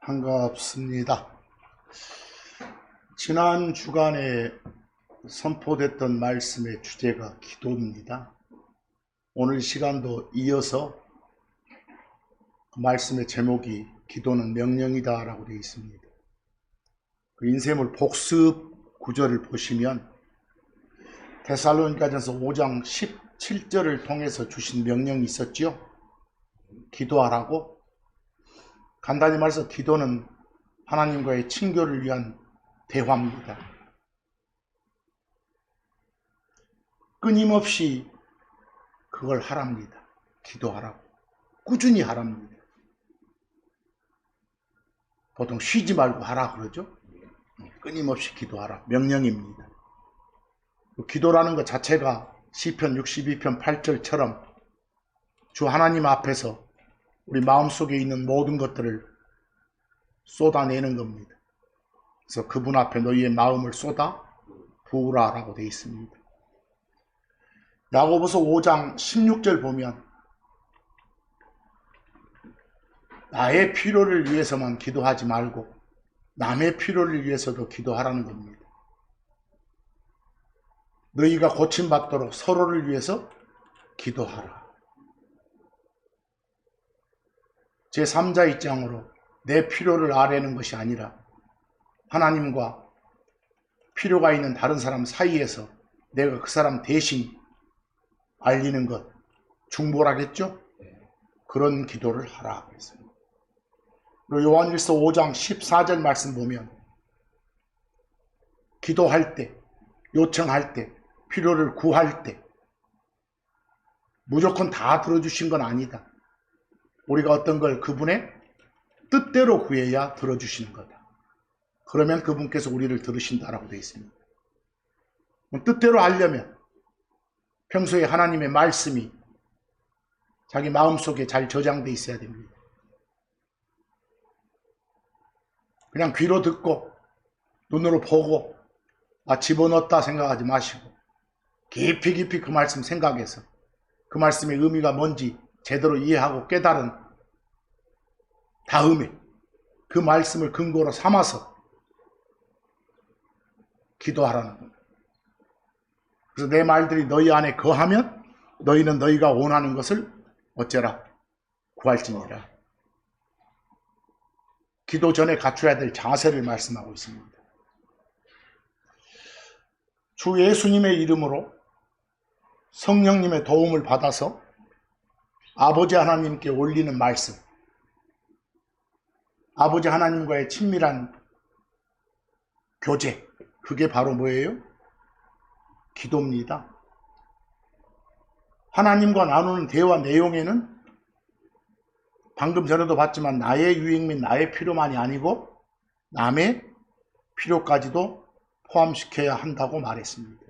반갑습니다. 지난 주간에 선포됐던 말씀의 주제가 기도입니다. 오늘 시간도 이어서 그 말씀의 제목이 기도는 명령이다 라고 되어 있습니다. 그 인쇄물 복습 구절을 보시면 데살로니가전서 5장 17절을 통해서 주신 명령이 있었죠. 기도하라고. 간단히 말해서 기도는 하나님과의 친교를 위한 대화입니다. 끊임없이 그걸 하랍니다. 기도하라고. 꾸준히 하랍니다. 보통 쉬지 말고 하라 그러죠. 끊임없이 기도하라. 명령입니다. 기도라는 것 자체가 시편 62편 8절처럼 주 하나님 앞에서 우리 마음속에 있는 모든 것들을 쏟아내는 겁니다. 그래서 그분 앞에 너희의 마음을 쏟아 부으라 라고 되어 있습니다. 야고보서 5장 16절 보면 나의 필요를 위해서만 기도하지 말고 남의 필요를 위해서도 기도하라는 겁니다. 너희가 고침받도록 서로를 위해서 기도하라. 제3자 입장으로 내 필요를 아뢰는 것이 아니라 하나님과 필요가 있는 다른 사람 사이에서 내가 그 사람 대신 알리는 것, 중보라겠죠? 그런 기도를 하라 그랬습니다. 그리고 요한일서 5장 14절 말씀 보면 기도할 때, 요청할 때, 필요를 구할 때 무조건 다 들어주신 건 아니다. 우리가 어떤 걸 그분의 뜻대로 구해야 들어주시는 거다. 그러면 그분께서 우리를 들으신다라고 되어 있습니다. 뜻대로 하려면 평소에 하나님의 말씀이 자기 마음속에 잘 저장되어 있어야 됩니다. 그냥 귀로 듣고 눈으로 보고 집어넣었다 생각하지 마시고 깊이 그 말씀 생각해서 그 말씀의 의미가 뭔지 제대로 이해하고 깨달은 다음에 그 말씀을 근거로 삼아서 기도하라는 겁니다. 그래서 내 말들이 너희 안에 거하면 너희는 너희가 원하는 것을 어째라 구할지니라. 기도 전에 갖춰야 될 자세를 말씀하고 있습니다. 주 예수님의 이름으로 성령님의 도움을 받아서 아버지 하나님께 올리는 말씀, 아버지 하나님과의 친밀한 교제, 그게 바로 뭐예요? 기도입니다. 하나님과 나누는 대화 내용에는 방금 전에도 봤지만 나의 유익 및 나의 필요만이 아니고 남의 필요까지도 포함시켜야 한다고 말했습니다.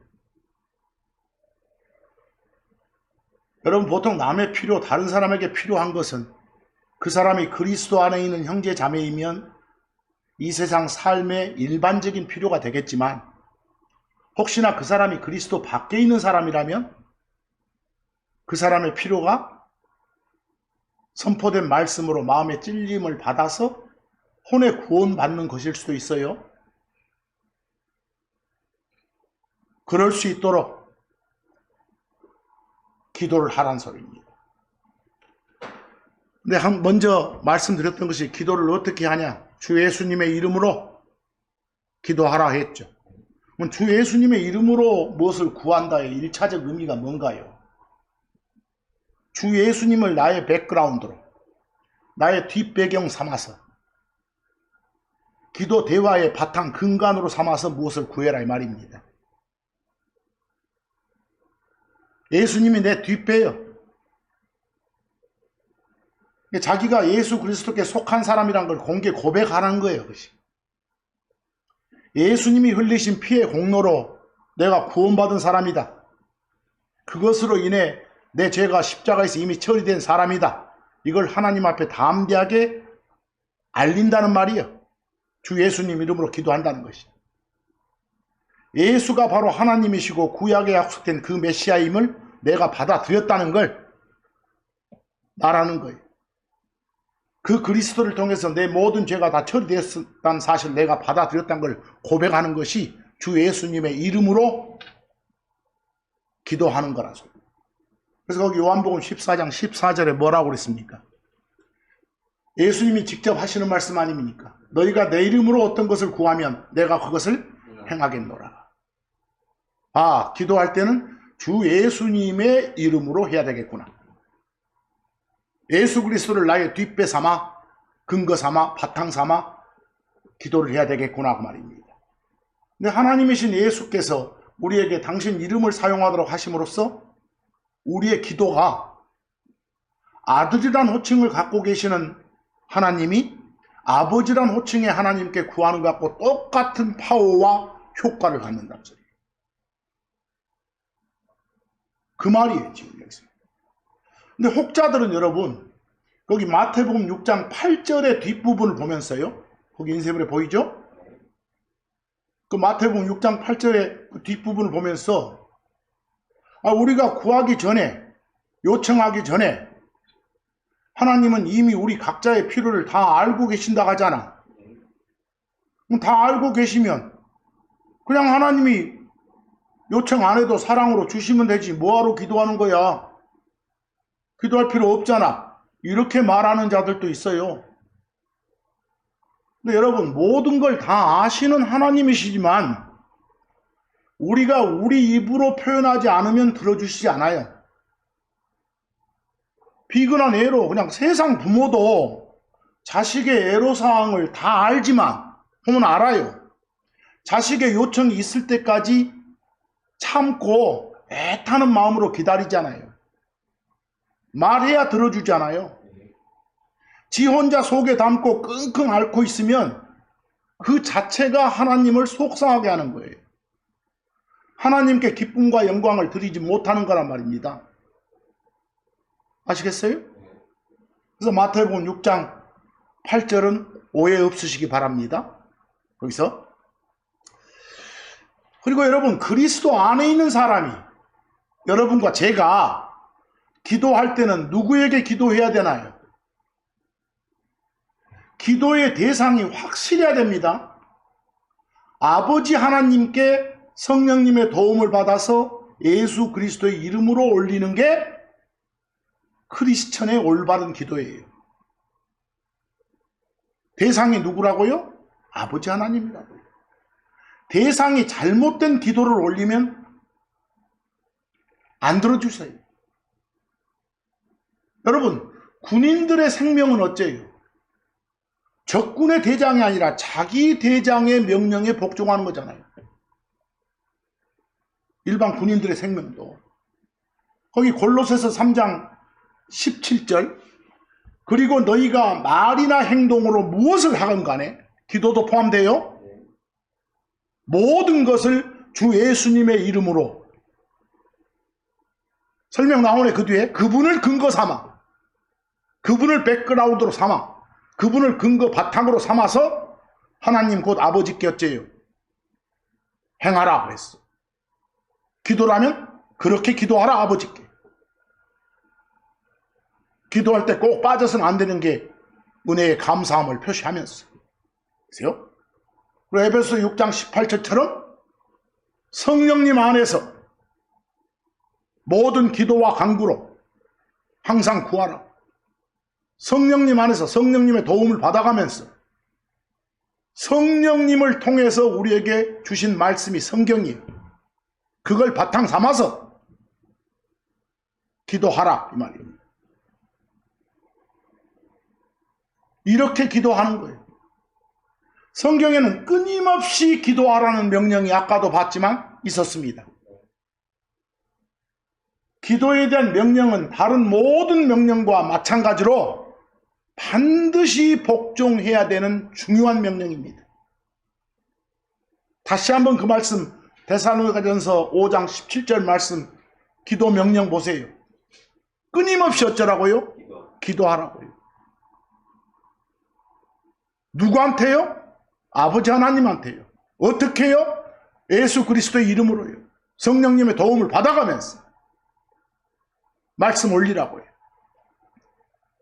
여러분, 보통 남의 필요, 다른 사람에게 필요한 것은 그 사람이 그리스도 안에 있는 형제 자매이면 이 세상 삶의 일반적인 필요가 되겠지만 혹시나 그 사람이 그리스도 밖에 있는 사람이라면 그 사람의 필요가 선포된 말씀으로 마음의 찔림을 받아서 혼의 구원받는 것일 수도 있어요. 그럴 수 있도록 기도를 하란 소리입니다. 근데 먼저 말씀드렸던 것이 기도를 어떻게 하냐? 주 예수님의 이름으로 기도하라 했죠. 그럼 주 예수님의 이름으로 무엇을 구한다의 1차적 의미가 뭔가요? 주 예수님을 나의 백그라운드로, 나의 뒷배경 삼아서 기도 대화의 바탕 근간으로 삼아서 무엇을 구해라 이 말입니다. 예수님이 내 뒷배요. 자기가 예수 그리스도께 속한 사람이란 걸 공개 고백하는 거예요. 그것이. 예수님이 흘리신 피의 공로로 내가 구원받은 사람이다. 그것으로 인해 내 죄가 십자가에서 이미 처리된 사람이다. 이걸 하나님 앞에 담대하게 알린다는 말이에요. 주 예수님 이름으로 기도한다는 것이. 예수가 바로 하나님이시고 구약에 약속된 그 메시아임을 내가 받아들였다는 걸 말하는 거예요. 그 그리스도를 통해서 내 모든 죄가 다 처리되었다는 사실을 내가 받아들였다는 걸 고백하는 것이 주 예수님의 이름으로 기도하는 거라서. 그래서 거기 요한복음 14장 14절에 뭐라고 그랬습니까? 예수님이 직접 하시는 말씀 아닙니까? 너희가 내 이름으로 어떤 것을 구하면 내가 그것을 행하겠노라. 아, 기도할 때는 주 예수님의 이름으로 해야 되겠구나. 예수 그리스도를 나의 뒷배 삼아, 근거 삼아, 바탕 삼아 기도를 해야 되겠구나 그 말입니다. 근데 하나님이신 예수께서 우리에게 당신 이름을 사용하도록 하심으로써 우리의 기도가 아들이란 호칭을 갖고 계시는 하나님이 아버지란 호칭의 하나님께 구하는 것 같고 똑같은 파워와 효과를 갖는다는 소리예요. 그 말이에요, 지금 여기서. 근데 혹자들은 여러분, 거기 마태복음 6장 8절의 뒷부분을 보면서요, 거기 인쇄물에 보이죠? 그 마태복음 6장 8절의 그 뒷부분을 보면서, 우리가 구하기 전에, 요청하기 전에, 하나님은 이미 우리 각자의 필요를 다 알고 계신다고 하잖아. 그럼 다 알고 계시면, 그냥 하나님이 요청 안 해도 사랑으로 주시면 되지. 뭐하러 기도하는 거야? 기도할 필요 없잖아. 이렇게 말하는 자들도 있어요. 근데 여러분, 모든 걸 다 아시는 하나님이시지만 우리가 우리 입으로 표현하지 않으면 들어주시지 않아요. 비근한 애로, 그냥 세상 부모도 자식의 애로사항을 다 알지만, 보면 알아요. 자식의 요청이 있을 때까지 참고 애타는 마음으로 기다리잖아요. 말해야 들어주잖아요. 지 혼자 속에 담고 끙끙 앓고 있으면 그 자체가 하나님을 속상하게 하는 거예요. 하나님께 기쁨과 영광을 드리지 못하는 거란 말입니다. 아시겠어요? 그래서 마태복음 6장 8절은 오해 없으시기 바랍니다. 거기서. 그리고 여러분, 그리스도 안에 있는 사람이, 여러분과 제가 기도할 때는 누구에게 기도해야 되나요? 기도의 대상이 확실해야 됩니다. 아버지 하나님께 성령님의 도움을 받아서 예수 그리스도의 이름으로 올리는 게 크리스천의 올바른 기도예요. 대상이 누구라고요? 아버지 하나님이라고요. 대상이 잘못된 기도를 올리면 안 들어주세요. 여러분, 군인들의 생명은 어째요? 적군의 대장이 아니라 자기 대장의 명령에 복종하는 거잖아요. 일반 군인들의 생명도. 거기 골로새서 3장 17절, 그리고 너희가 말이나 행동으로 무엇을 하건 간에, 기도도 포함돼요. 모든 것을 주 예수님의 이름으로, 설명 나오네. 그 뒤에 그분을 근거 삼아, 그분을 백그라운드로 삼아, 그분을 근거 바탕으로 삼아서 하나님 곧 아버지께 어째요? 행하라 그랬어. 기도라면 그렇게 기도하라, 아버지께. 기도할 때 꼭 빠져서는 안 되는 게 은혜의 감사함을 표시하면서. 그래요? 그리고 에베소 6장 18절처럼 성령님 안에서 모든 기도와 간구로 항상 구하라. 성령님 안에서 성령님의 도움을 받아가면서 성령님을 통해서 우리에게 주신 말씀이 성경이에요. 그걸 바탕 삼아서 기도하라, 이 말입니다. 이렇게 기도하는 거예요. 성경에는 끊임없이 기도하라는 명령이 아까도 봤지만 있었습니다. 기도에 대한 명령은 다른 모든 명령과 마찬가지로 반드시 복종해야 되는 중요한 명령입니다. 다시 한번 그 말씀, 데살로니가전서 5장 17절 말씀, 기도 명령 보세요. 끊임없이 어쩌라고요? 기도하라고요. 누구한테요? 아버지 하나님한테요. 어떻게 해요? 예수 그리스도의 이름으로요. 성령님의 도움을 받아가면서 말씀 올리라고요.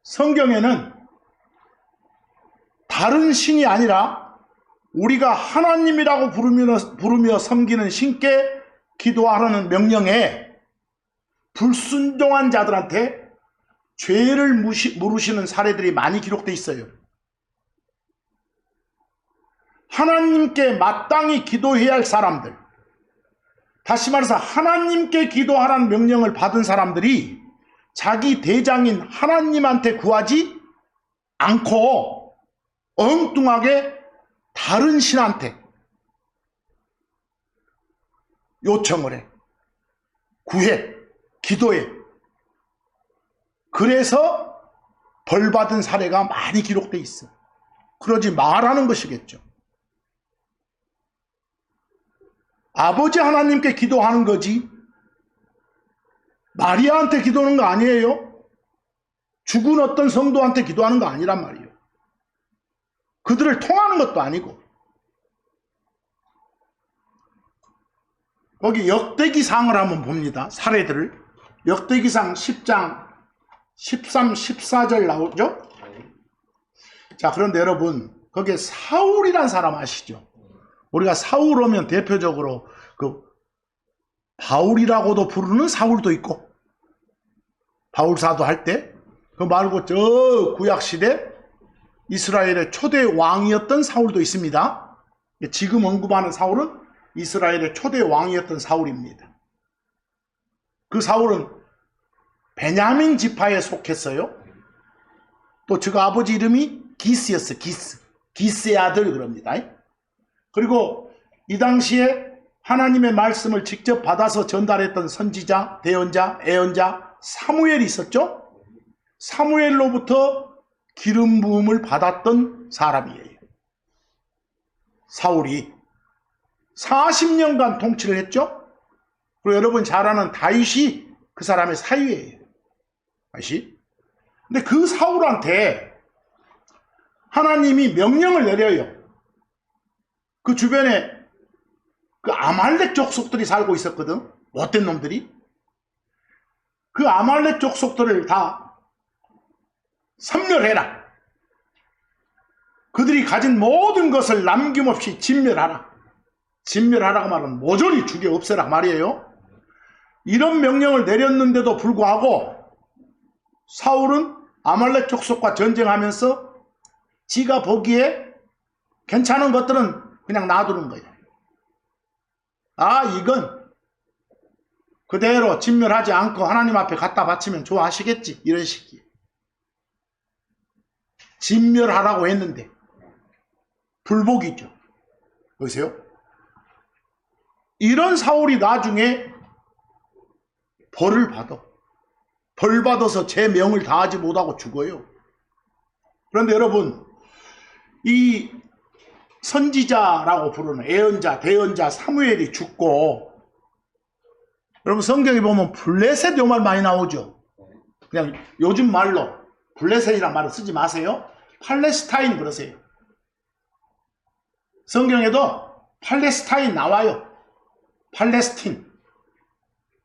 성경에는 다른 신이 아니라 우리가 하나님이라고 부르며 섬기는 신께 기도하라는 명령에 불순종한 자들한테 죄를 물으시는 사례들이 많이 기록되어 있어요. 하나님께 마땅히 기도해야 할 사람들, 다시 말해서 하나님께 기도하라는 명령을 받은 사람들이 자기 대장인 하나님한테 구하지 않고 엉뚱하게 다른 신한테 요청을 해. 구해. 기도해. 그래서 벌받은 사례가 많이 기록되어 있어. 그러지 말라는 것이겠죠. 아버지 하나님께 기도하는 거지 마리아한테 기도하는 거 아니에요. 죽은 어떤 성도한테 기도하는 거 아니란 말이에요. 그들을 통하는 것도 아니고. 거기 역대기상을 한번 봅니다. 사례들을. 역대기상 10장 13, 14절 나오죠? 자, 그런데 여러분, 거기에 사울이란 사람 아시죠? 우리가 사울 오면 대표적으로 그 바울이라고도 부르는 사울도 있고, 바울사도 할 때, 그 말고 저 구약시대 이스라엘의 초대 왕이었던 사울도 있습니다. 지금 언급하는 사울은 이스라엘의 초대 왕이었던 사울입니다. 그 사울은 베냐민 지파에 속했어요. 또 저가 아버지 이름이 기스였어요. 기스의 아들 그럽니다. 그리고 이 당시에 하나님의 말씀을 직접 받아서 전달했던 선지자, 대언자, 예언자 사무엘이 있었죠. 사무엘로부터 기름 부음을 받았던 사람이에요. 사울이 40년간 통치를 했죠. 그리고 여러분 잘 아는 다윗이 그 사람의 사위예요. 다윗이. 근데 그 사울한테 하나님이 명령을 내려요. 그 주변에 그 아말렉 족속들이 살고 있었거든. 못된 놈들이. 그 아말렉 족속들을 다 섬멸해라. 그들이 가진 모든 것을 남김없이 진멸하라. 진멸하라고 말은 모조리 죽여 없애라 말이에요. 이런 명령을 내렸는데도 불구하고 사울은 아말렉 족속과 전쟁하면서 지가 보기에 괜찮은 것들은 그냥 놔두는 거예요. 아, 이건 그대로 진멸하지 않고 하나님 앞에 갖다 바치면 좋아하시겠지. 이런 식이에요. 진멸하라고 했는데 불복이죠. 보세요. 이런 사울이 나중에 벌을 받아. 벌 받아서 제 명을 다하지 못하고 죽어요. 그런데 여러분, 이 선지자라고 부르는 예언자, 대언자 사무엘이 죽고, 여러분 성경에 보면 블레셋 요 말 많이 나오죠. 그냥 요즘 말로 블레셋이란 말을 쓰지 마세요. 팔레스타인 그러세요. 성경에도 팔레스타인 나와요. 팔레스틴.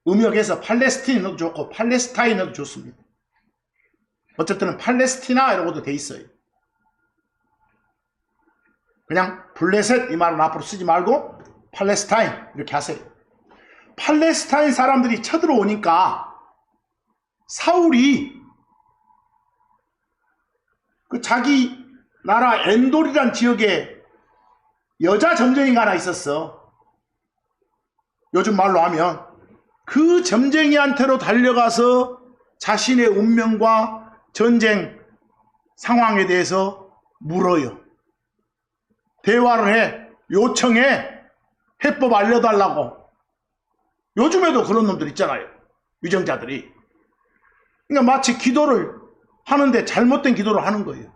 음역에서 팔레스틴 넣어도 좋고 팔레스타인 넣어도 좋습니다. 어쨌든 팔레스티나 이라고도 돼 있어요. 그냥 블레셋 이 말은 앞으로 쓰지 말고 팔레스타인 이렇게 하세요. 팔레스타인 사람들이 쳐들어오니까 사울이 그 자기 나라 엔돌이란 지역에 여자 점쟁이가 하나 있었어. 요즘 말로 하면 그 점쟁이한테로 달려가서 자신의 운명과 전쟁 상황에 대해서 물어요. 대화를 해. 요청해. 해법 알려달라고. 요즘에도 그런 놈들 있잖아요. 유정자들이. 그러니까 마치 기도를 하는데 잘못된 기도를 하는 거예요.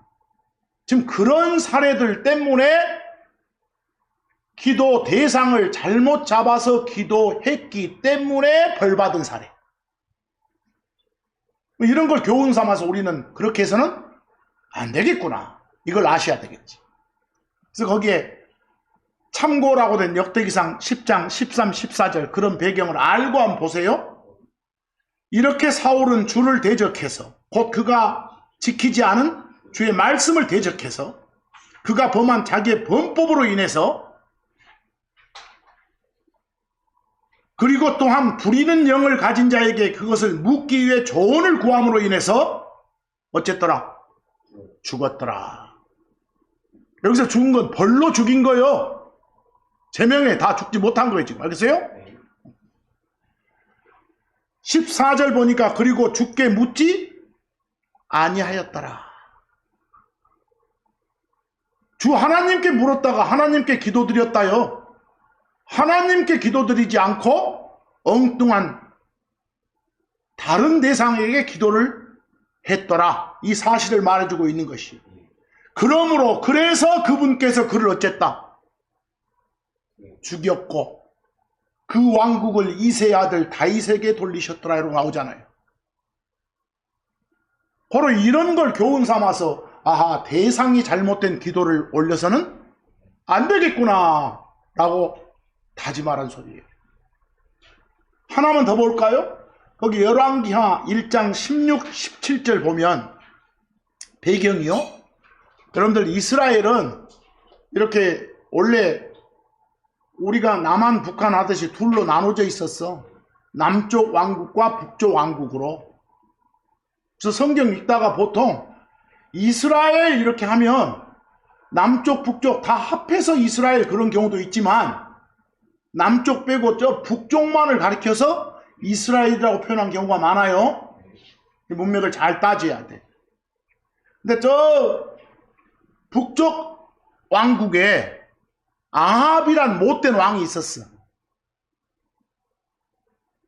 지금 그런 사례들 때문에 기도 대상을 잘못 잡아서 기도했기 때문에 벌받은 사례. 이런 걸 교훈 삼아서 우리는 그렇게 해서는 안 되겠구나. 이걸 아셔야 되겠지. 그래서 거기에 참고라고 된 역대기상 10장 13, 14절 그런 배경을 알고 한번 보세요. 이렇게 사울은 주를 대적해서 곧 그가 지키지 않은 주의 말씀을 대적해서 그가 범한 자기의 범법으로 인해서, 그리고 또한 부리는 영을 가진 자에게 그것을 묻기 위해 조언을 구함으로 인해서 어쨌더라? 죽었더라. 여기서 죽은 건 벌로 죽인 거요. 제명에 다 죽지 못한 거예요. 지금 알겠어요? 14절 보니까 그리고 죽게 묻지 아니하였더라. 주 하나님께 물었다가 하나님께 기도드렸다요. 하나님께 기도드리지 않고 엉뚱한 다른 대상에게 기도를 했더라. 이 사실을 말해주고 있는 것이. 그러므로 그래서 그분께서 그를 어쨌다? 죽였고 그 왕국을 이새의 아들 다윗에게 돌리셨더라 이러고 나오잖아요. 바로 이런 걸 교훈 삼아서 아하, 대상이 잘못된 기도를 올려서는 안 되겠구나 라고 다짐하란 소리예요. 하나만 더 볼까요? 거기 열왕기하 1장 16, 17절 보면 배경이요. 여러분들 이스라엘은 이렇게 원래 우리가 남한 북한 하듯이 둘로 나눠져 있었어. 남쪽 왕국과 북쪽 왕국으로. 그래서 성경 읽다가 보통 이스라엘 이렇게 하면 남쪽 북쪽 다 합해서 이스라엘 그런 경우도 있지만 남쪽 빼고 저 북쪽만을 가리켜서 이스라엘이라고 표현한 경우가 많아요. 문맥을 잘 따져야 돼. 근데 저 북쪽 왕국에 아합이란 못된 왕이 있었어.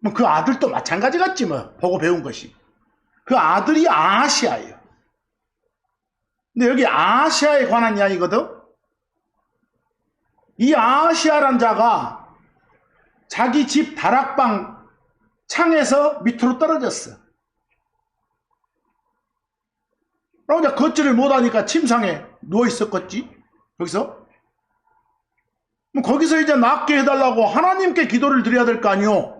뭐 그 아들도 마찬가지 같지 뭐. 보고 배운 것이. 그 아들이 아하시아예요. 근데 여기 아하시아에 관한 이야기거든. 이 아하시아란 자가 자기 집 다락방 창에서 밑으로 떨어졌어. 그러자 걷지를 못하니까 침상에 누워있었겠지. 거기서 거기서 이제 낫게 해달라고 하나님께 기도를 드려야 될 거 아니요.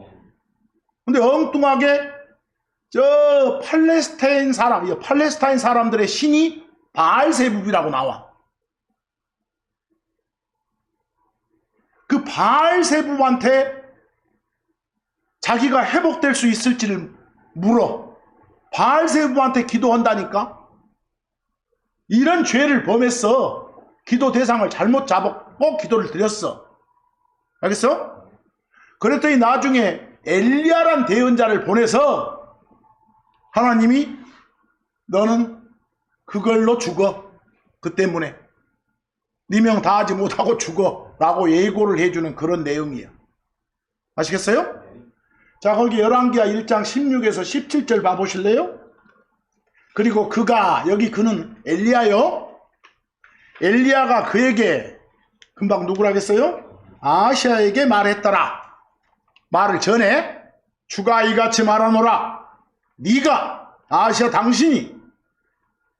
근데 엉뚱하게 저 팔레스타인 사람들의 신이 바알세붑이라고 나와. 그 바알세붑한테 자기가 회복될 수 있을지를 물어. 바알세붑한테 기도한다니까. 이런 죄를 범했어. 기도 대상을 잘못 잡았고 기도를 드렸어. 알겠어? 그랬더니 나중에 엘리야란 대언자를 보내서 하나님이 너는 그걸로 죽어. 그 때문에 네 명 다 하지 못하고 죽어 라고 예고를 해주는 그런 내용이에요. 아시겠어요? 자, 거기 열왕기하 1장 16에서 17절 봐보실래요? 그리고 그가, 여기 그는 엘리야요. 엘리야가 그에게, 금방 누구라겠어요? 아하시아에게 말했더라. 말을 전해 주가 이같이 말하노라. 네가, 아하시아 당신이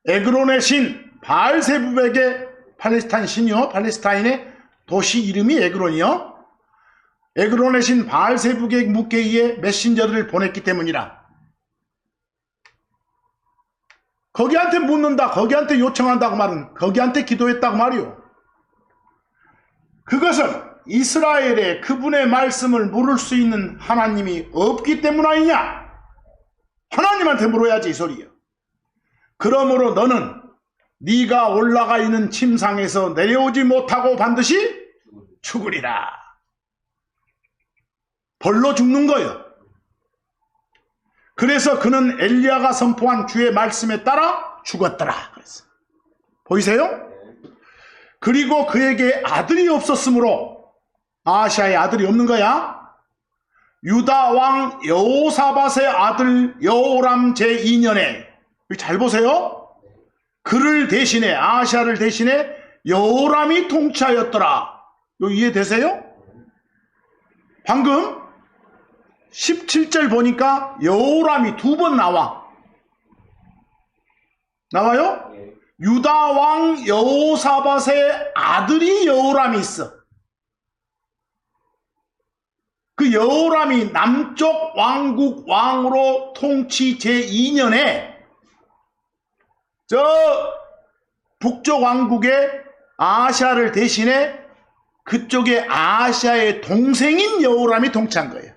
에그론의 신 바알세붑에게, 팔레스타인 신이요, 팔레스타인의 도시 이름이 에그론이요, 에그론의 신 바알세붑에게 묻게 위해 메신저를 보냈기 때문이라. 거기한테 묻는다, 거기한테 요청한다고 말은 거기한테 기도했다고 말이요. 그것은 이스라엘에 그분의 말씀을 물을 수 있는 하나님이 없기 때문 아니냐? 하나님한테 물어야지 이 소리요. 그러므로 너는 네가 올라가 있는 침상에서 내려오지 못하고 반드시 죽으리라. 벌로 죽는 거예요. 그래서 그는 엘리야가 선포한 주의 말씀에 따라 죽었더라. 그랬어. 보이세요? 그리고 그에게 아들이 없었으므로, 아하시아의 아들이 없는 거야. 유다 왕 여호사밧의 아들 여호람 제2년에, 잘 보세요. 그를 대신해, 아하시아를 대신해 여호람이 통치하였더라. 이거 이해되세요? 방금 17절 보니까 여호람이 두 번 나와. 나와요? 유다 왕 여호사밧의 아들이 여호람이 있어. 그 여호람이 남쪽 왕국 왕으로 통치 제2년에 저 북쪽 왕국에 아시아를 대신해 그쪽에 아시아의 동생인 여호람이 통치한 거예요.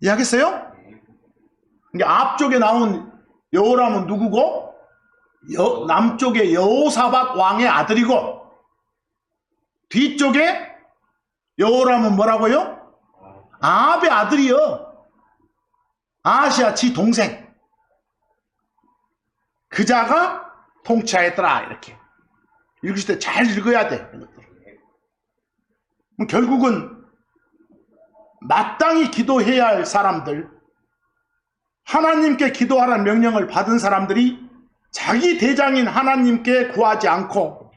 이해하겠어요? 그러니까 앞쪽에 나온 여호람은 누구고? 남쪽에 여호사밧 왕의 아들이고, 뒤쪽에 여호람은 뭐라고요? 아합의 아들이요. 아시아 지 동생. 그 자가 통치하였더라. 이렇게 읽으실 때 잘 읽어야 돼. 결국은 마땅히 기도해야 할 사람들, 하나님께 기도하라는 명령을 받은 사람들이 자기 대장인 하나님께 구하지 않고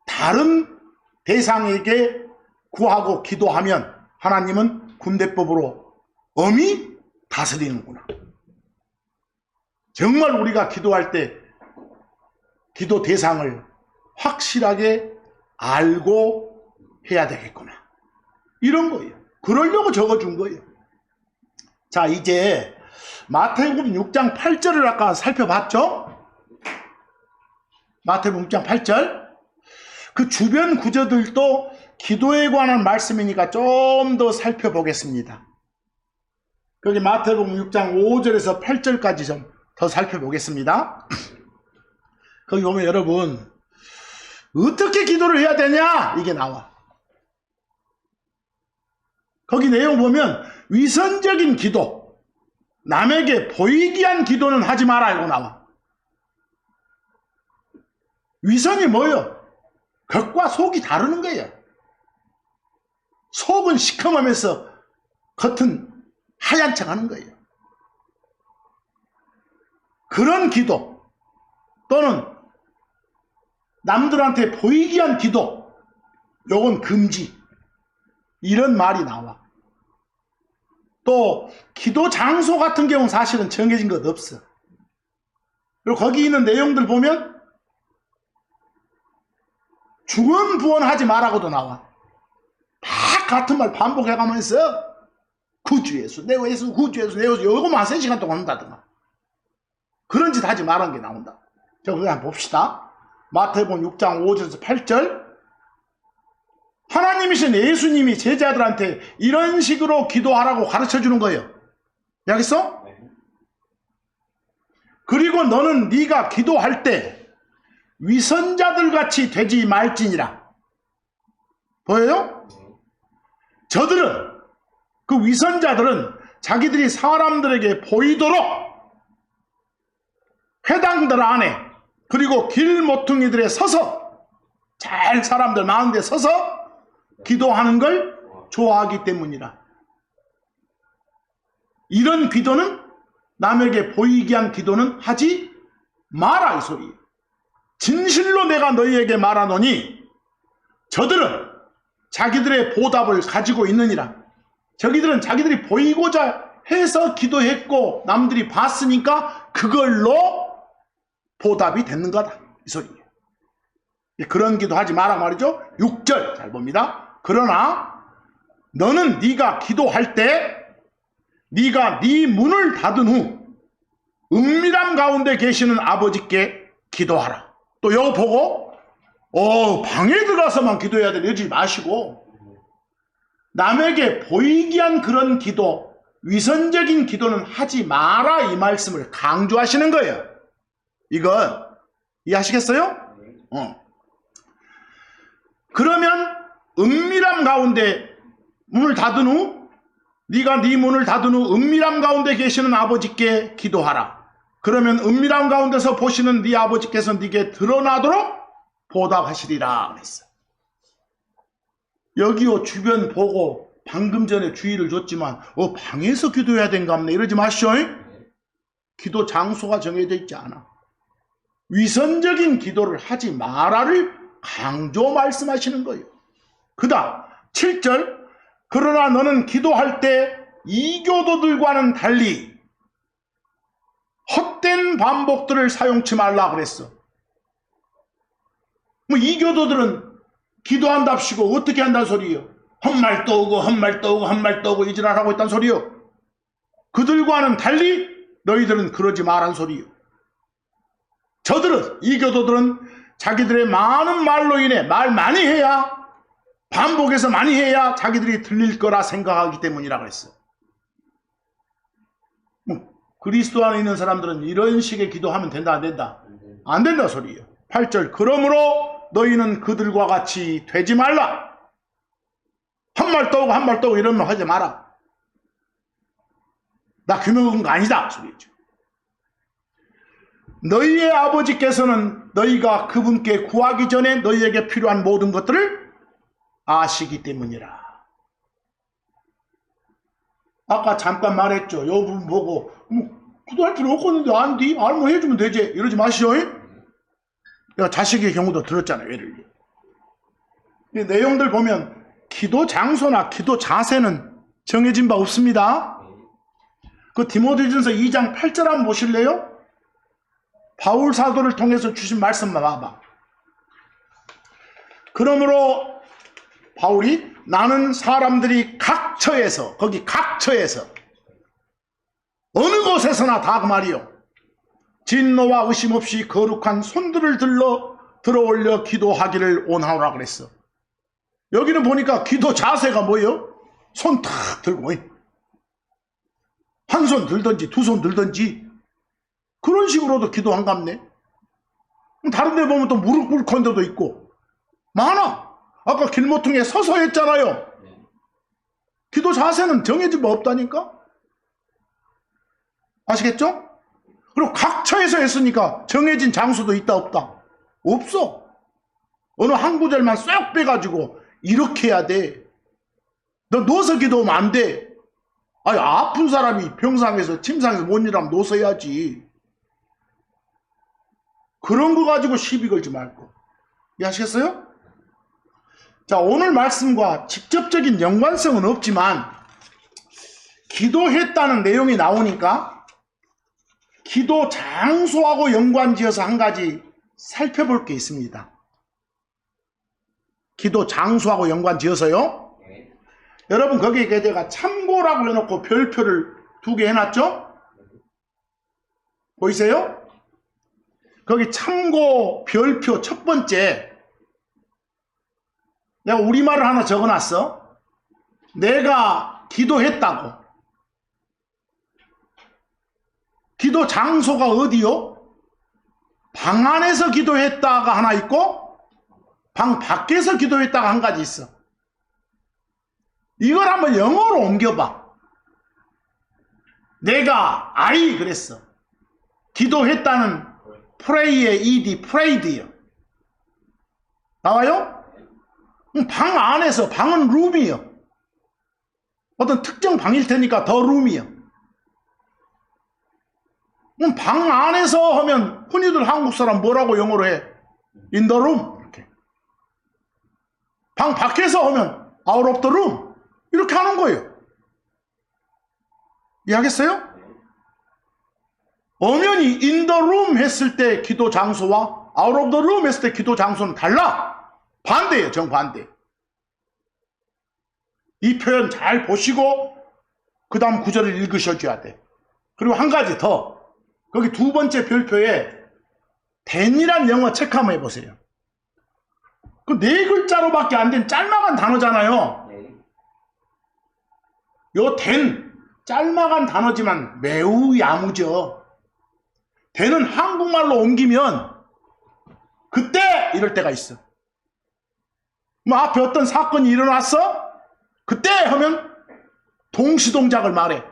다른 대상에게 구하고 기도하면 하나님은 군대법으로 엄히 다스리는구나. 정말 우리가 기도할 때 기도 대상을 확실하게 알고 해야 되겠구나. 이런 거예요. 그러려고 적어준 거예요. 자, 이제 마태복음 6장 8절을 아까 살펴봤죠? 마태복음 6장 8절. 그 주변 구절들도 기도에 관한 말씀이니까 좀 더 살펴보겠습니다. 거기 마태복음 6장 5절에서 8절까지 좀 더 살펴보겠습니다. 거기 보면 여러분, 어떻게 기도를 해야 되냐? 이게 나와. 거기 내용 보면 위선적인 기도, 남에게 보이기 위한 기도는 하지 마라 이거 나와. 위선이 뭐예요? 겉과 속이 다르는 거예요. 속은 시커매면서 겉은 하얀 척 하는 거예요. 그런 기도 또는 남들한테 보이기 위한 기도, 요건 금지. 이런 말이 나와. 또 기도 장소 같은 경우는 사실은 정해진 것 없어. 그리고 거기 있는 내용들 보면 중언부언하지 말라고도 나와. 다 같은 말 반복해가면서 구주 예수, 내 예수, 구주 예수, 내 예수, 요거만 3시간 동안 한다든가. 그런 짓 하지 말라는 게 나온다. 자, 그거 한번 봅시다. 마태복음 6장 5절에서 8절. 하나님이신 예수님이 제자들한테 이런 식으로 기도하라고 가르쳐 주는 거예요. 알겠어? 그리고 너는 네가 기도할 때 위선자들 같이 되지 말지니라. 보여요? 저들은, 그 위선자들은 자기들이 사람들에게 보이도록 회당들 안에, 그리고 길 모퉁이들에 서서, 잘 사람들 많은 데 서서 기도하는 걸 좋아하기 때문이라. 이런 기도는, 남에게 보이기 위한 기도는 하지 마라 이 소리. 진실로 내가 너희에게 말하노니 저들은 자기들의 보답을 가지고 있느니라. 저기들은 자기들이 보이고자 해서 기도했고 남들이 봤으니까 그걸로 보답이 됐는 거다 이 소리예요. 그런 기도 하지 마라 말이죠. 6절 잘 봅니다. 그러나 너는 네가 기도할 때 네가 네 문을 닫은 후 은밀한 가운데 계시는 아버지께 기도하라. 또 이거 보고 방에 들어가서만 기도해야 돼 이러지 마시고, 남에게 보이기 위한 그런 기도, 위선적인 기도는 하지 마라 이 말씀을 강조하시는 거예요. 이건 이해하시겠어요? 그러면 은밀함 가운데 문을 닫은 후, 네가 네 문을 닫은 후 은밀함 가운데 계시는 아버지께 기도하라. 그러면 은밀함 가운데서 보시는 네 아버지께서 네게 드러나도록 보답하시리라 그랬어. 여기요 주변 보고 방금 전에 주의를 줬지만 방에서 기도해야 된갑네 이러지 마시오. 기도 장소가 정해져 있지 않아. 위선적인 기도를 하지 마라를 강조 말씀하시는 거예요. 그 다음 7절. 그러나 너는 기도할 때 이교도들과는 달리 헛된 반복들을 사용치 말라 그랬어. 이교도들은 기도한답시고 어떻게 한다는 소리예요? 헛말 떠오고 헛말 떠오고 헛말 떠오고 이 지랄하고 있다는 소리예요. 그들과는 달리 너희들은 그러지 말란 소리예요. 저들은, 이교도들은 자기들의 많은 말로 인해 말 많이 해야, 반복해서 많이 해야 자기들이 들릴 거라 생각하기 때문이라고 했어. 그리스도 안에 있는 사람들은 이런 식의 기도하면 된다 안 된다? 안 된다 소리예요. 8절 그러므로 너희는 그들과 같이 되지 말라. 한 말 떠오고 한 말 떠오고 이런 말 하지 마라. 나 규명한 거 아니다 소리죠. 너희의 아버지께서는 너희가 그분께 구하기 전에 너희에게 필요한 모든 것들을 아시기 때문이라. 아까 잠깐 말했죠. 요 부분 보고 기도할 필요 없겠는데 안디? 알면 해주면 되지. 이러지 마시오. 내가 자식의 경우도 들었잖아요. 예를 들어. 이 내용들 보면 기도 장소나 기도 자세는 정해진 바 없습니다. 그 디모데전서 2장 8절 한번 보실래요? 바울 사도를 통해서 주신 말씀만 봐봐. 그러므로 바울이 나는 사람들이 각 처에서, 거기 각 처에서 어느 곳에서나 다 그 말이요, 진노와 의심 없이 거룩한 손들을 들어올려 기도하기를 원하노라 그랬어. 여기는 보니까 기도 자세가 뭐예요? 손 탁 들고 한 손 들든지 두 손 들든지 그런 식으로도 기도한갑네. 다른 데 보면 또 무릎 꿇고 데도 있고 많아. 아까 길모퉁이에 서서 했잖아요. 기도 자세는 정해진 바 없다니까. 아시겠죠? 그리고 각처에서 했으니까 정해진 장소도 있다 없다? 없어. 어느 한 구절만 쏙 빼가지고 이렇게 해야 돼. 너 누워서 기도하면 안 돼. 아니, 아픈 사람이 병상에서 침상에서 못 일하면 누워서 해야지. 그런 거 가지고 시비 걸지 말고. 이해하시겠어요? 자, 오늘 말씀과 직접적인 연관성은 없지만 기도했다는 내용이 나오니까 기도 장소하고 연관지어서 한 가지 살펴볼 게 있습니다. 기도 장소하고 연관지어서요. 여러분 거기에 제가 참고라고 해놓고 별표를 2개 해놨죠? 보이세요? 거기 참고 별표 첫 번째, 내가 우리말을 하나 적어놨어. 내가 기도했다고. 기도 장소가 어디요? 방 안에서 기도했다가 하나 있고 방 밖에서 기도했다가 한 가지 있어. 이걸 한번 영어로 옮겨봐. 내가 I 그랬어. 기도했다는 pray의 ed, prayed요. 나와요? 방 안에서, 방은 룸이요. 어떤 특정 방일 테니까 더 룸이요. 방 안에서 하면 흔히들 한국 사람 뭐라고 영어로 해? In the room. 이렇게. 방 밖에서 하면 out of the room. 이렇게 하는 거예요. 이해하겠어요? 엄연히 in the room 했을 때 기도 장소와 out of the room 했을 때 기도 장소는 달라. 반대예요. 정반대. 이 표현 잘 보시고 그 다음 구절을 읽으셔줘야 돼. 그리고 한 가지 더. 거기 두 번째 별표에 then이란 영어 체크 한번 해보세요. 그 네 글자로밖에 안 된 짤막한 단어잖아요. 요 then, 짤막한 단어지만 매우 야무져. then은 한국말로 옮기면 그때 이럴 때가 있어. 뭐 앞에 어떤 사건이 일어났어? 그때 하면 동시동작을 말해.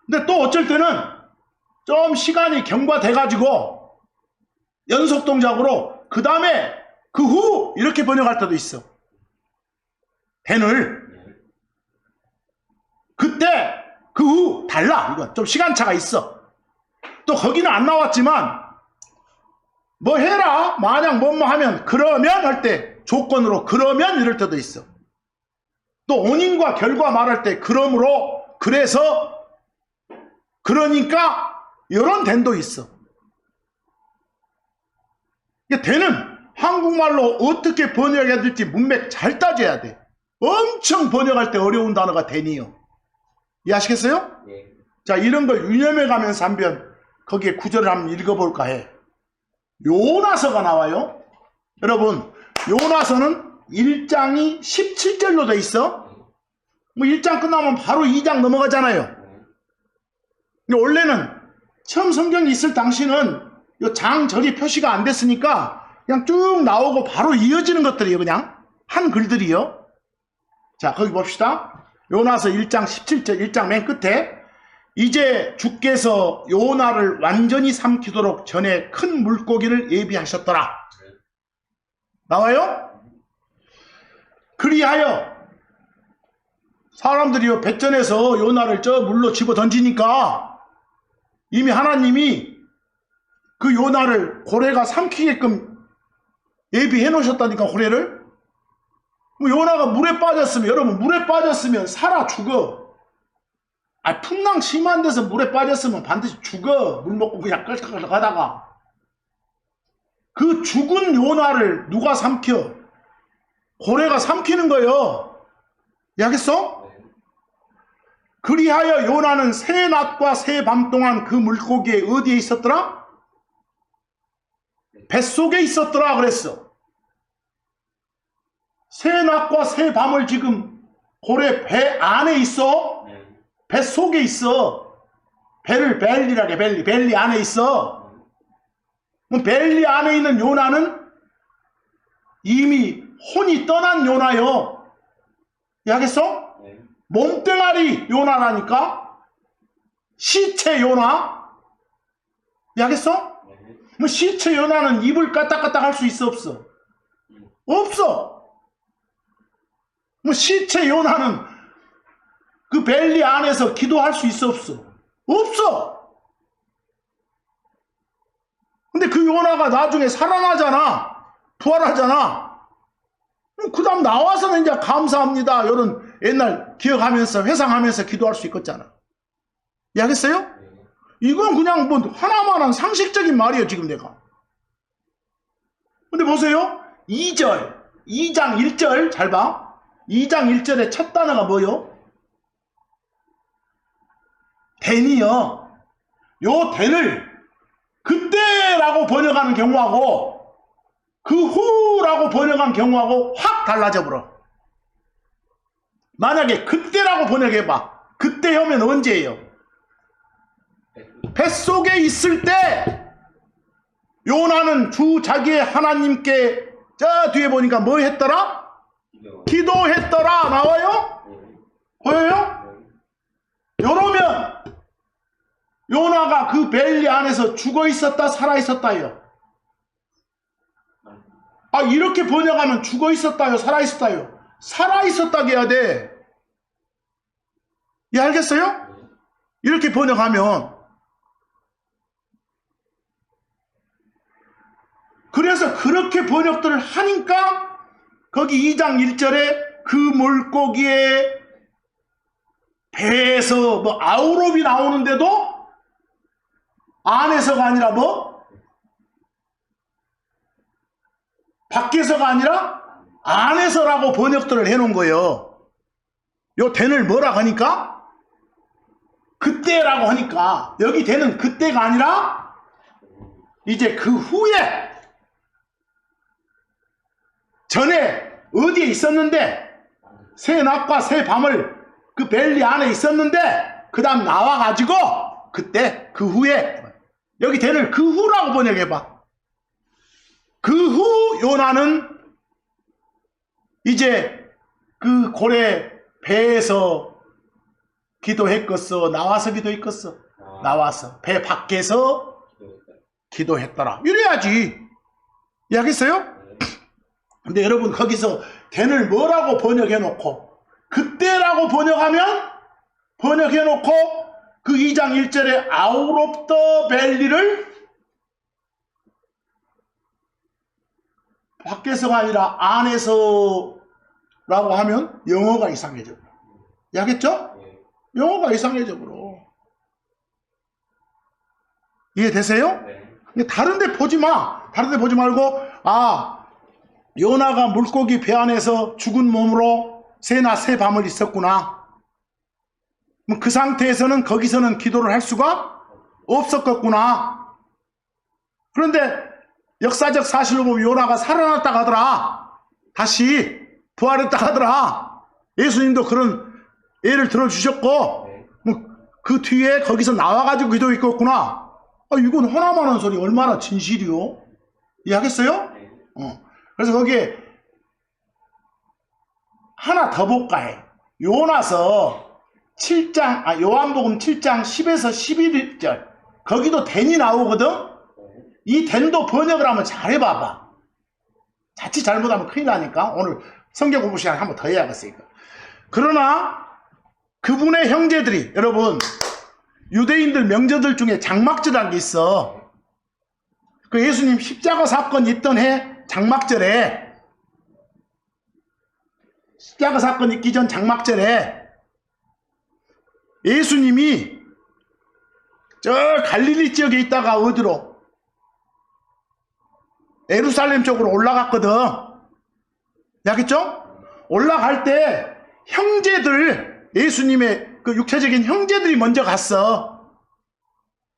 근데 또 어쩔 때는 좀 시간이 경과돼가지고 연속동작으로 그 다음에 그 후 이렇게 번역할 때도 있어. then을 그때 그 후 달라. 이건 좀 시간차가 있어. 또 거기는 안 나왔지만 뭐 해라 만약 뭐뭐 하면 그러면 할 때 조건으로 그러면 이럴 때도 있어. 또 원인과 결과 말할 때 그러므로 그래서 그러니까 이런 then도 있어. then은 한국말로 어떻게 번역해야 될지 문맥 잘 따져야 돼. 엄청 번역할 때 어려운 단어가 then이요. 이해하시겠어요? 네. 자, 이런 걸 유념해 가면서 한번 거기에 구절을 한번 읽어볼까 해. 요나서가 나와요. 여러분, 요나서는 1장이 17절로 돼 있어. 뭐 1장 끝나면 바로 2장 넘어가잖아요. 근데 원래는 처음 성경이 있을 당시는 요 장절이 표시가 안 됐으니까 그냥 쭉 나오고 바로 이어지는 것들이에요. 그냥 한 글들이요. 자, 거기 봅시다. 요나서 1장 17절, 1장 맨 끝에 이제 주께서 요나를 완전히 삼키도록 전에 큰 물고기를 예비하셨더라. 나와요? 그리하여 사람들이 배전에서 요나를 저 물로 집어 던지니까 이미 하나님이 그 요나를 고래가 삼키게끔 예비해 놓으셨다니까, 고래를. 요나가 물에 빠졌으면, 여러분, 물에 빠졌으면 살아 죽어. 풍랑 심한 데서 물에 빠졌으면 반드시 죽어. 물 먹고 그냥 끌끌끌 가다가. 그 죽은 요나를 누가 삼켜? 고래가 삼키는 거예요. 이해하겠어? 그리하여 요나는 새 낮과 새 밤 동안 그 물고기에 어디에 있었더라? 뱃속에 있었더라 그랬어. 새 낮과 새 밤을 지금 고래 배 안에 있어? 뱃속에 있어. 배를 벨리라게, 벨리 안에 있어. 벨리 안에 있는 요나는 이미 혼이 떠난 요나요. 이해하겠어? 몸뚱아리 요나라니까? 시체 요나? 이해하겠어? 뭐 시체 요나는 입을 까딱까딱 할 수 있어, 없어? 없어. 뭐 시체 요나는 그 벨리 안에서 기도할 수 있어, 없어? 없어. 근데 그 요나가 나중에 살아나잖아. 부활하잖아. 그 다음 나와서는 이제 감사합니다, 이런 옛날 기억하면서 회상하면서 기도할 수 있겠잖아. 이해하겠어요? 이건 그냥 뭐 하나만한 상식적인 말이에요, 지금 내가. 근데 보세요. 2장 1절 잘 봐. 2장 1절의 첫 단어가 뭐요? 댄이요. 요 댄을 그때라고 번역하는 경우하고 그 후라고 번역한 경우하고 확 달라져 버려. 만약에 그때라고 번역해봐. 그때 하면 언제예요? 뱃속에 있을 때 요나는 주 자기의 하나님께 저 뒤에 보니까 뭐 했더라? 기도했더라. 나와요? 보여요? 요러면 요나가 그 벨리 안에서 죽어 있었다, 살아 있었다요? 이렇게 번역하면 죽어 있었다요, 살아 있었다요? 살아 있었다고 해야 돼. 예, 알겠어요? 이렇게 번역하면. 그래서 그렇게 번역들을 하니까 거기 2장 1절에 그 물고기의 배에서 뭐 아우롭이 나오는데도 안에서가 아니라 뭐? 밖에서가 아니라 안에서라고 번역들을 해놓은 거예요. 요 댄을 뭐라고 하니까? 그때라고 하니까 여기 댄은 그때가 아니라 이제 그 후에 전에 어디에 있었는데 새 낮과 새 밤을 그 벨리 안에 있었는데 그 다음 나와가지고 그때 그 후에 여기 댄을 그 후라고 번역해봐. 그 후 요나는 이제 그 고래 배에서 기도했겠어? 나와서 기도했겠어? 나와서 배 밖에서 기도했더라. 이래야지. 이해하겠어요? 근데 여러분 거기서 댄을 뭐라고 번역해놓고 그때라고 번역해놓고 그 2장 1절에 아웃 오브 더 벨리를 밖에서가 아니라 안에서라고 하면 영어가 이상해져 버려. 이해하겠죠? 영어가 이상해져 버려. 이해되세요? 근데 다른 데 보지 마. 다른 데 보지 말고 요나가 물고기 배 안에서 죽은 몸으로 새나 새 밤을 있었구나. 그 상태에서는 거기서는 기도를 할 수가 없었겠구나. 그런데 역사적 사실로 보면 요나가 살아났다 하더라. 다시 부활했다 하더라. 예수님도 그런 예를 들어주셨고, 그 뒤에 거기서 나와가지고 기도했겠구나. 이건 허나만한 소리 얼마나 진실이요? 이해하겠어요? 그래서 거기에 하나 더 볼까 해. 요나서 7장, 요한복음 7장 10에서 11절. 거기도 댄이 나오거든? 이 댄도 번역을 한번 잘 해봐봐. 자칫 잘못하면 큰일 나니까 오늘 성경 공부 시간 한번 더 해야겠으니까. 그러나 그분의 형제들이, 여러분, 유대인들 명절들 중에 장막절이라는 게 있어. 그 예수님 십자가 사건 있던 해 장막절에, 십자가 사건 있기 전 장막절에 예수님이 저 갈릴리 지역에 있다가 어디로? 예루살렘 쪽으로 올라갔거든. 알겠죠? 올라갈 때 형제들, 예수님의 그 육체적인 형제들이 먼저 갔어.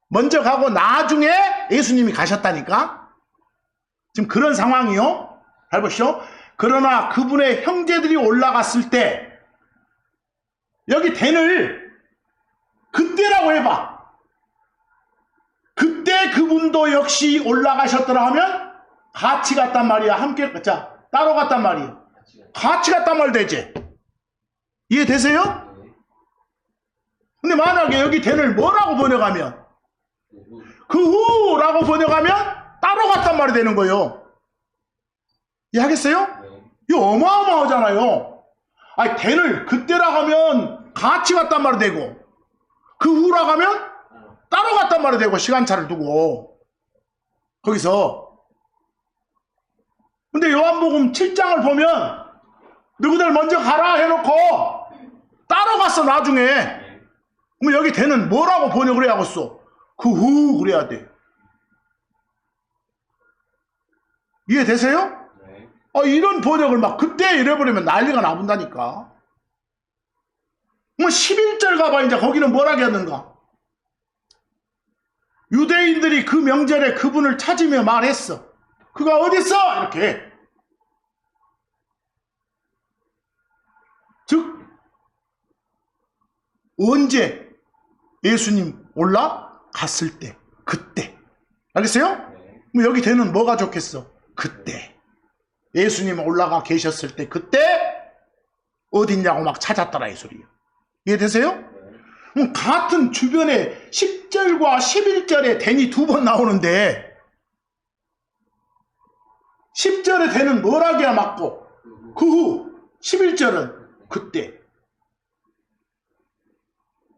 먼저 가고 나중에 예수님이 가셨다니까. 지금 그런 상황이요. 잘 보시오. 그러나 그분의 형제들이 올라갔을 때 여기 댄을 그때라고 해봐. 그때 그분도 역시 올라가셨더라 하면 같이 갔단 말이야. 함께, 자, 따로 갔단 말이야. 같이 갔단 말 되지. 이해되세요? 근데 만약에 여기 댄을 뭐라고 번역하면, 그 후라고 번역하면 따로 갔단 말이 되는 거예요. 이해하겠어요? 이거 어마어마하잖아요. 아니, 댄을 그때라 하면 같이 갔단 말이 되고, 그 후라 하면 따로 갔단 말이 되고, 시간차를 두고. 거기서. 근데 요한복음 7장을 보면 너희들 먼저 가라 해놓고 따로 갔어 나중에. 그럼 여기 댄은 뭐라고 번역을 해야겠어? 그 후 그래야 돼. 이해되세요? 이런 번역을 막 그때 이래버리면 난리가 나본다니까. 뭐 11절 가봐. 이제 거기는 뭐라고 했는가? 유대인들이 그 명절에 그분을 찾으며 말했어. 그가 어딨어? 이렇게. 즉 언제? 예수님 올라갔을 때, 그때. 알겠어요? 뭐 여기 되는 뭐가 좋겠어? 그때. 예수님 올라가 계셨을 때, 그때 어딨냐고 막 찾았더라 이 소리예요. 이해되세요? 같은 주변에 10절과 11절에 댄이 두 번 나오는데 10절에 댄은 뭐라기야 맞고 그 후 11절은 그때.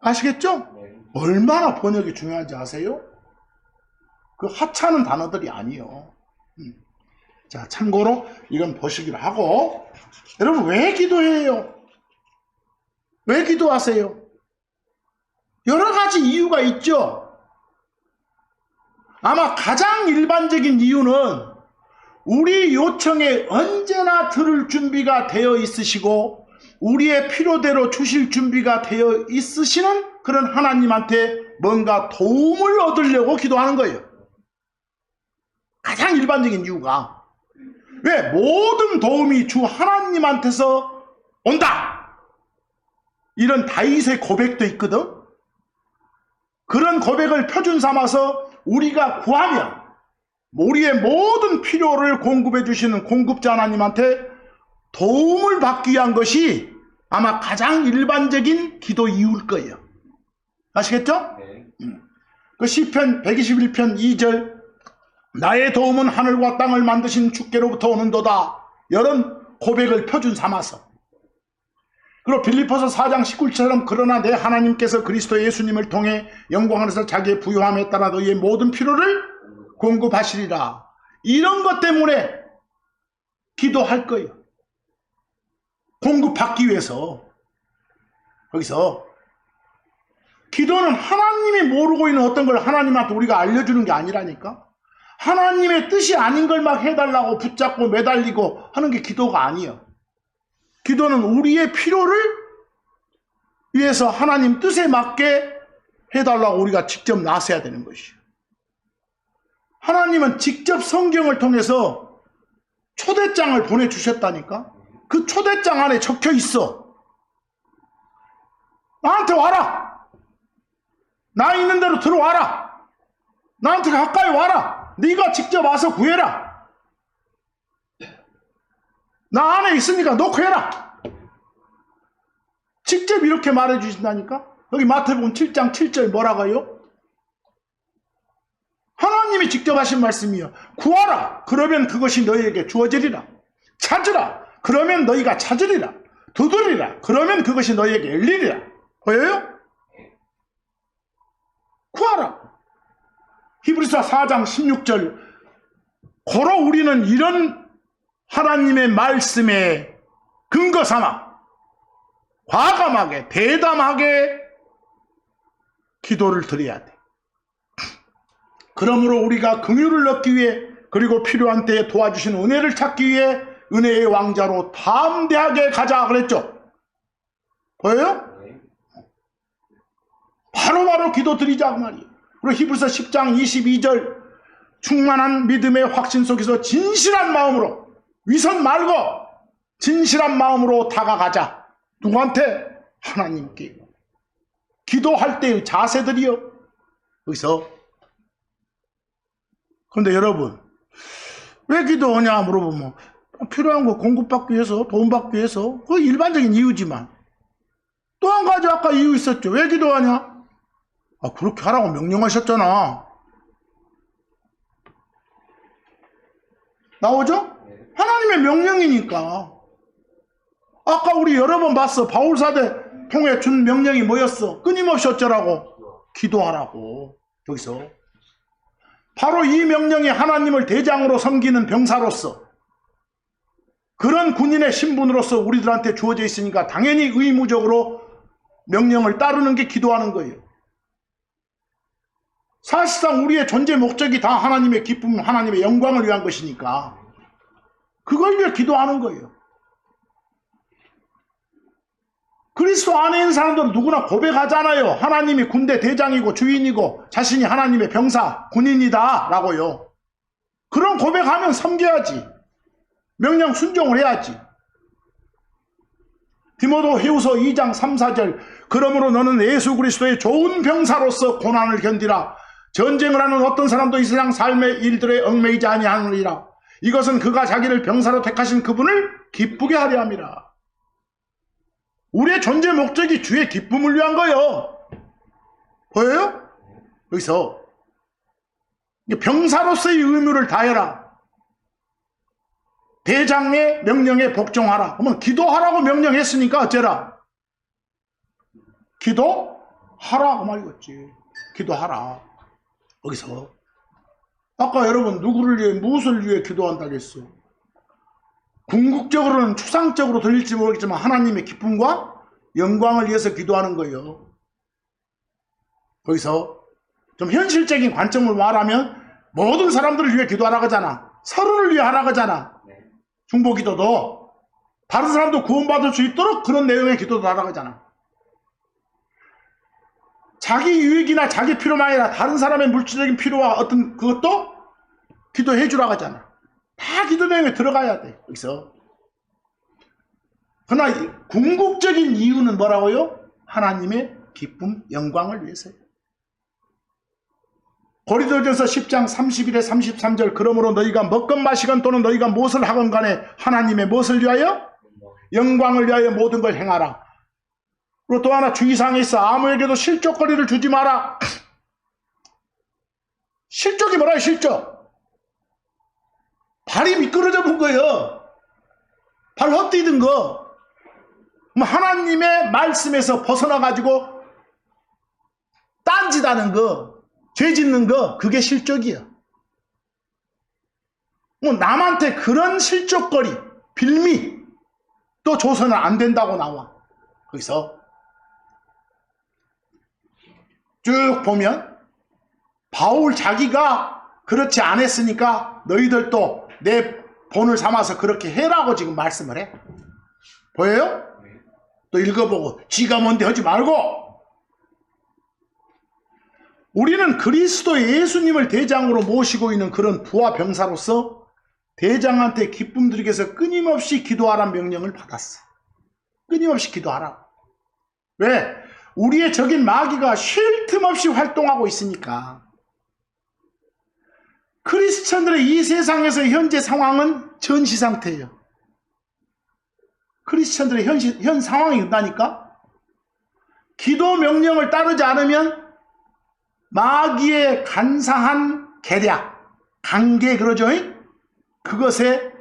아시겠죠? 얼마나 번역이 중요한지 아세요? 그 하찮은 단어들이 아니에요. 자, 참고로 이건 보시기로 하고, 여러분 왜 기도해요? 왜 기도하세요? 여러 가지 이유가 있죠. 아마 가장 일반적인 이유는 우리 요청에 언제나 들을 준비가 되어 있으시고 우리의 필요대로 주실 준비가 되어 있으시는 그런 하나님한테 뭔가 도움을 얻으려고 기도하는 거예요. 가장 일반적인 이유가. 왜? 모든 도움이 주 하나님한테서 온다. 이런 다윗의 고백도 있거든. 그런 고백을 표준 삼아서 우리가 구하면 우리의 모든 필요를 공급해 주시는 공급자 하나님한테 도움을 받기 위한 것이 아마 가장 일반적인 기도 이유일 거예요. 아시겠죠? 그 시편 121편 2절 나의 도움은 하늘과 땅을 만드신 주께로부터 오는도다. 이런 고백을 표준 삼아서. 그리고 빌립보서 4장 19절처럼 그러나 내 하나님께서 그리스도 예수님을 통해 영광에서 자기의 부요함에 따라 너희의 모든 필요를 공급하시리라. 이런 것 때문에 기도할 거예요. 공급받기 위해서. 거기서 기도는 하나님이 모르고 있는 어떤 걸 하나님한테 우리가 알려주는 게 아니라니까. 하나님의 뜻이 아닌 걸 막 해달라고 붙잡고 매달리고 하는 게 기도가 아니에요. 기도는 우리의 필요를 위해서 하나님 뜻에 맞게 해달라고 우리가 직접 나서야 되는 것이에요. 하나님은 직접 성경을 통해서 초대장을 보내주셨다니까. 그 초대장 안에 적혀 있어. 나한테 와라. 나 있는 대로 들어와라. 나한테 가까이 와라. 네가 직접 와서 구해라. 나 안에 있으니까 너 구해라. 직접 이렇게 말해 주신다니까. 여기 마태복음 7장 7절 뭐라고요? 하나님이 직접 하신 말씀이요. 구하라. 그러면 그것이 너희에게 주어지리라. 찾으라. 그러면 너희가 찾으리라. 두드리라. 그러면 그것이 너희에게 열리리라. 보여요? 구하라. 히브리서 4장 16절. 고로 우리는 이런 하나님의 말씀에 근거 삼아 과감하게 대담하게 기도를 드려야 돼. 그러므로 우리가 긍휼을 얻기 위해 그리고 필요한 때에 도와주신 은혜를 찾기 위해 은혜의 왕자로 담대하게 가자 그랬죠. 보여요? 바로바로 기도 드리자 그 말이에요. 그리고 히브리서 10장 22절 충만한 믿음의 확신 속에서 진실한 마음으로 위선 말고 진실한 마음으로 다가가자. 누구한테? 하나님께. 기도할 때의 자세들이요. 여기서 그런데 여러분 왜 기도하냐 물어보면 필요한 거 공급받기 위해서 도움받기 위해서 그 일반적인 이유지만 또 한 가지 아까 이유 있었죠. 왜 기도하냐? 그렇게 하라고 명령하셨잖아. 나오죠? 하나님의 명령이니까. 아까 우리 여러 번 봤어. 바울사대 통해 준 명령이 뭐였어? 끊임없이 어쩌라고? 기도하라고. 여기서 바로 이 명령이 하나님을 대장으로 섬기는 병사로서 그런 군인의 신분으로서 우리들한테 주어져 있으니까 당연히 의무적으로 명령을 따르는 게 기도하는 거예요. 사실상 우리의 존재 목적이 다 하나님의 기쁨, 하나님의 영광을 위한 것이니까 그걸 위해 기도하는 거예요. 그리스도 안에 있는 사람들은 누구나 고백하잖아요. 하나님이 군대 대장이고 주인이고 자신이 하나님의 병사, 군인이다 라고요. 그런 고백하면 섬겨야지. 명령 순종을 해야지. 디모데후서 2장 3, 4절 그러므로 너는 예수 그리스도의 좋은 병사로서 고난을 견디라. 전쟁을 하는 어떤 사람도 이 세상 삶의 일들에 얽매이지 아니하느니라. 이것은 그가 자기를 병사로 택하신 그분을 기쁘게 하려 함이라. 우리의 존재 목적이 주의 기쁨을 위한 거예요. 보여요? 여기서 병사로서의 의무를 다해라. 대장의 명령에 복종하라. 그러면 기도하라고 명령했으니까 어째라? 기도하라 그 말이겠지. 기도하라. 여기서 아까 여러분 누구를 위해 무엇을 위해 기도한다고 했어? 궁극적으로는 추상적으로 들릴지 모르겠지만 하나님의 기쁨과 영광을 위해서 기도하는 거예요. 거기서 좀 현실적인 관점을 말하면 모든 사람들을 위해 기도하라고 하잖아. 서로를 위해 하라고 하잖아. 중보기도도 다른 사람도 구원받을 수 있도록 그런 내용의 기도도 하라고 하잖아. 자기 유익이나 자기 필요만 아니라 다른 사람의 물질적인 필요와 어떤 그것도 기도해 주라고 하잖아. 다 기도 내용에 들어가야 돼. 여기서. 그러나 궁극적인 이유는 뭐라고요? 하나님의 기쁨, 영광을 위해서요. 고린도전서 10장 31에 33절 그러므로 너희가 먹건 마시건 또는 너희가 무엇을 하건 간에 하나님의 무엇을 위하여? 영광을 위하여 모든 걸 행하라. 그리고 또 하나 주의사항이 있어. 아무에게도 실족거리를 주지 마라. 실족이 뭐라요? 실족. 발이 미끄러져 본 거예요. 발 헛디딘 거. 하나님의 말씀에서 벗어나가지고 딴짓하는 거, 죄 짓는 거, 그게 실족이야. 남한테 그런 실족거리, 빌미 또 줘서는 안 된다고 나와. 거기서 쭉 보면 바울 자기가 그렇지 않았으니까 너희들도 내 본을 삼아서 그렇게 해라고 지금 말씀을 해. 보여요? 또 읽어보고 지가 뭔데 하지 말고 우리는 그리스도 예수님을 대장으로 모시고 있는 그런 부하 병사로서 대장한테 기쁨 드리기 위해서 끊임없이 기도하라는 명령을 받았어. 끊임없이 기도하라. 왜? 우리의 적인 마귀가 쉴 틈 없이 활동하고 있으니까. 크리스천들의 이 세상에서 현재 상황은 전시 상태예요. 크리스천들의 현 상황이 있다니까. 기도 명령을 따르지 않으면 마귀의 간사한 계략, 관계 그러죠? 그것에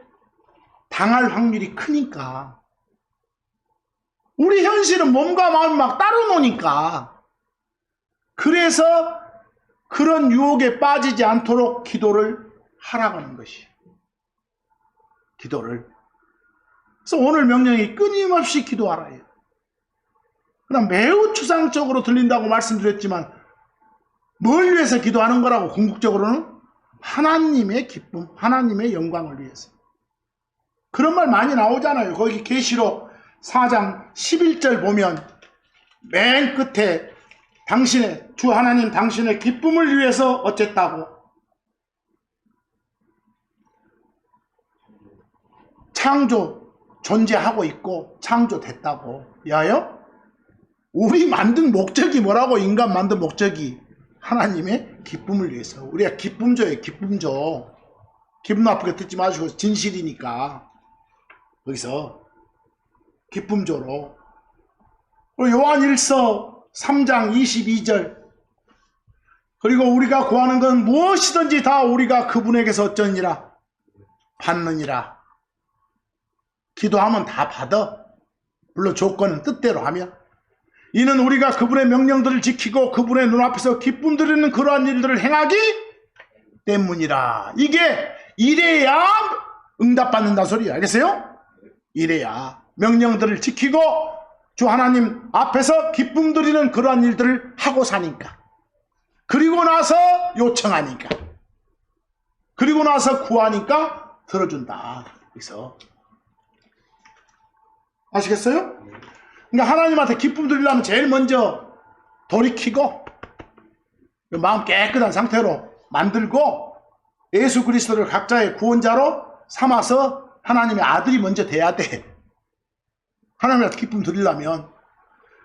당할 확률이 크니까. 우리 현실은 몸과 마음이 막 따로 노니까. 그래서 그런 유혹에 빠지지 않도록 기도를 하라고 하는 것이에요. 기도를. 그래서 오늘 명령이 끊임없이 기도하라예요. 그럼 매우 추상적으로 들린다고 말씀드렸지만 뭘 위해서 기도하는 거라고? 궁극적으로는 하나님의 기쁨, 하나님의 영광을 위해서. 그런 말 많이 나오잖아요. 거기 계시록 4장 11절 보면 맨 끝에 당신의 주 하나님 당신의 기쁨을 위해서 어쨌다고? 창조 존재하고 있고 창조됐다고. 야요? 우리 만든 목적이 뭐라고? 인간 만든 목적이 하나님의 기쁨을 위해서. 우리가 기쁨조예요. 기쁨조. 기분 나쁘게 듣지 마시고 진실이니까. 거기서 기쁨조로. 요한 1서 3장 22절. 그리고 우리가 구하는 건 무엇이든지 다 우리가 그분에게서 어쩌니라 받느니라. 기도하면 다 받아. 물론 조건은 뜻대로 하면. 이는 우리가 그분의 명령들을 지키고 그분의 눈앞에서 기쁨 드리는 그러한 일들을 행하기 때문이라. 이게 이래야 응답받는다 소리야. 알겠어요? 이래야 명령들을 지키고 주 하나님 앞에서 기쁨 드리는 그러한 일들을 하고 사니까. 그리고 나서 요청하니까. 그리고 나서 구하니까 들어준다. 그래서 아시겠어요? 그러니까 하나님한테 기쁨 드리려면 제일 먼저 돌이키고 마음 깨끗한 상태로 만들고 예수 그리스도를 각자의 구원자로 삼아서 하나님의 아들이 먼저 돼야 돼. 하나님한테 기쁨 드리려면.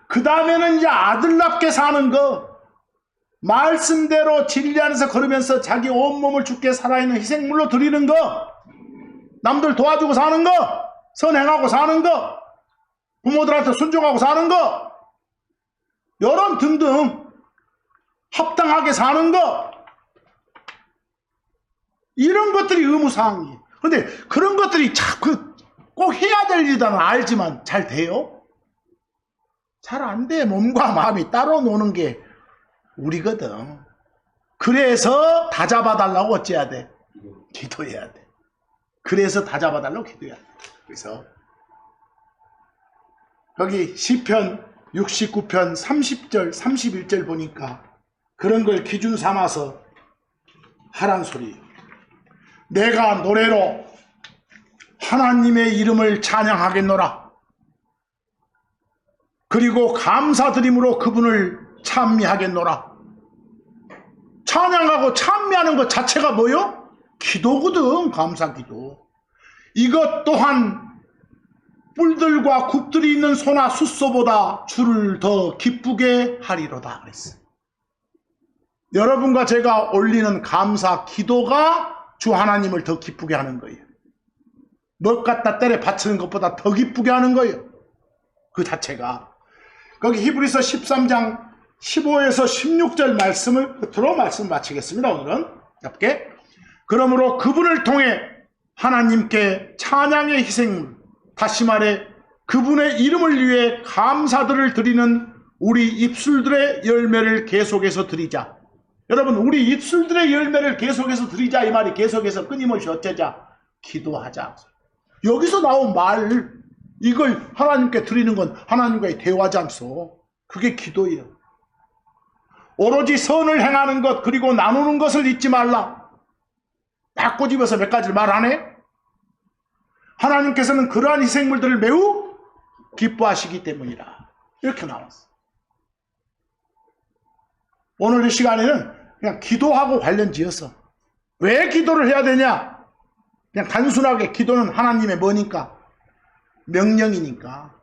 그 다음에는 이제 아들답게 사는 거, 말씀대로 진리 안에서 걸으면서 자기 온몸을 주께 살아있는 희생물로 드리는 거, 남들 도와주고 사는 거, 선행하고 사는 거, 부모들한테 순종하고 사는 거, 이런 등등 합당하게 사는 거, 이런 것들이 의무사항이에요. 그런데 그런 것들이 자꾸 꼭 해야 될 일이라는 알지만 잘 돼요? 잘 안 돼. 몸과 마음이 따로 노는 게 우리거든. 그래서 다 잡아달라고 어찌해야 돼? 기도해야 돼. 그래서 다 잡아달라고 기도해야 돼. 그래서 여기 시편 69편 30절 31절 보니까 그런 걸 기준 삼아서 하란 소리. 내가 노래로 하나님의 이름을 찬양하겠노라. 그리고 감사드림으로 그분을 찬미하겠노라. 찬양하고 찬미하는 것 자체가 뭐요? 기도거든. 감사기도. 이것 또한 뿔들과 굽들이 있는 소나 숫소보다 주를 더 기쁘게 하리로다 그랬어. 여러분과 제가 올리는 감사 기도가 주 하나님을 더 기쁘게 하는 거예요. 뭘 갖다 때려 바치는 것보다 더 기쁘게 하는 거예요. 그 자체가. 거기 히브리서 13장 15에서 16절 말씀을 끝으로 말씀 마치겠습니다. 오늘은 짧게. 그러므로 그분을 통해 하나님께 찬양의 희생물, 다시 말해 그분의 이름을 위해 감사들을 드리는 우리 입술들의 열매를 계속해서 드리자. 여러분, 우리 입술들의 열매를 계속해서 드리자. 이 말이 계속해서 끊임없이 어쩌자? 기도하자. 여기서 나온 말, 이걸 하나님께 드리는 건 하나님과의 대화지 않소. 그게 기도예요. 오로지 선을 행하는 것, 그리고 나누는 것을 잊지 말라. 딱 꼬집어서 몇 가지를 말하네. 하나님께서는 그러한 희생물들을 매우 기뻐하시기 때문이라. 이렇게 나왔어. 오늘 이 시간에는 그냥 기도하고 관련 지어서 왜 기도를 해야 되냐? 그냥 단순하게 기도는 하나님의 뭐니까? 명령이니까.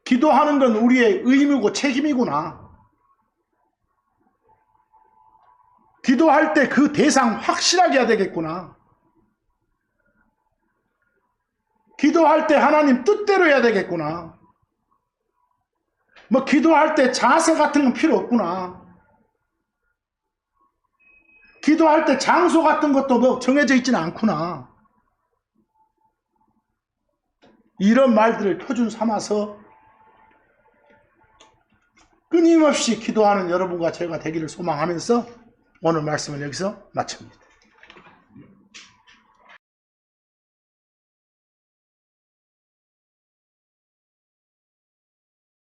기도하는 건 우리의 의무고 책임이구나. 기도할 때 그 대상 확실하게 해야 되겠구나. 기도할 때 하나님 뜻대로 해야 되겠구나. 뭐 기도할 때 자세 같은 건 필요 없구나. 기도할 때 장소 같은 것도 뭐 정해져 있지는 않구나. 이런 말들을 표준 삼아서 끊임없이 기도하는 여러분과 제가 되기를 소망하면서 오늘 말씀을 여기서 마칩니다.